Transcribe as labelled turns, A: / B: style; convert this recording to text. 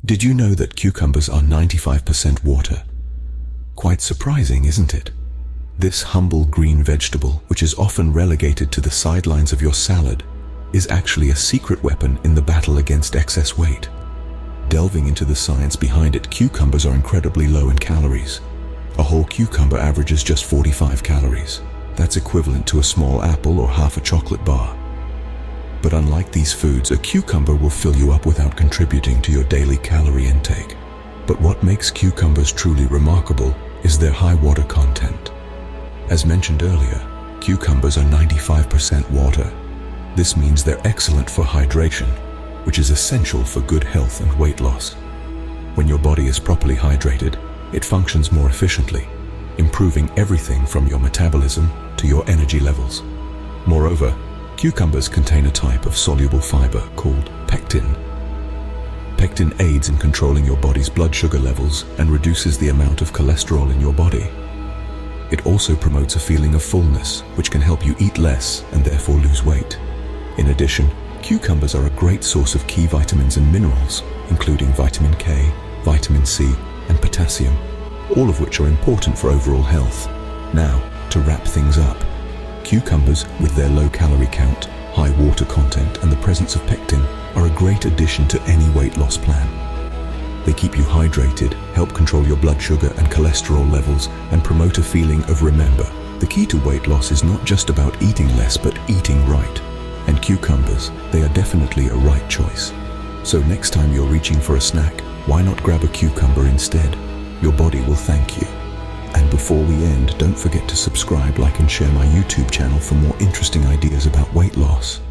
A: Did you know that cucumbers are 95% water? Quite surprising, isn't it? This humble green vegetable, which is often relegated to the sidelines of your salad, is actually a secret weapon in the battle against excess weight. Delving into the science behind it, cucumbers are incredibly low in calories. A whole cucumber averages just 45 calories. That's equivalent to a small apple or half a chocolate bar. But unlike these foods, a cucumber will fill you up without contributing to your daily calorie intake. But what makes cucumbers truly remarkable is their high water content. As mentioned earlier, cucumbers are 95% water. This means they're excellent for hydration, which is essential for good health and weight loss. When your body is properly hydrated, it functions more efficiently, improving everything from your metabolism to your energy levels. Moreover, cucumbers contain a type of soluble fiber called pectin. Pectin aids in controlling your body's blood sugar levels and reduces the amount of cholesterol in your body. It also promotes a feeling of fullness, which can help you eat less and therefore lose weight. In addition, cucumbers are a great source of key vitamins and minerals, including vitamin K, vitamin C, and potassium, all of which are important for overall health. Now, to wrap things up, cucumbers, with their low calorie count, high water content, and the presence of pectin, are a great addition to any weight loss plan. They keep you hydrated, help control your blood sugar and cholesterol levels, and promote a feeling of remember. The key to weight loss is not just about eating less, but eating right. And cucumbers, they are definitely a right choice. So next time you're reaching for a snack, why not grab a cucumber instead? Your body will thank you. And before we end, don't forget to subscribe, like, and share my YouTube channel for more interesting ideas about weight loss.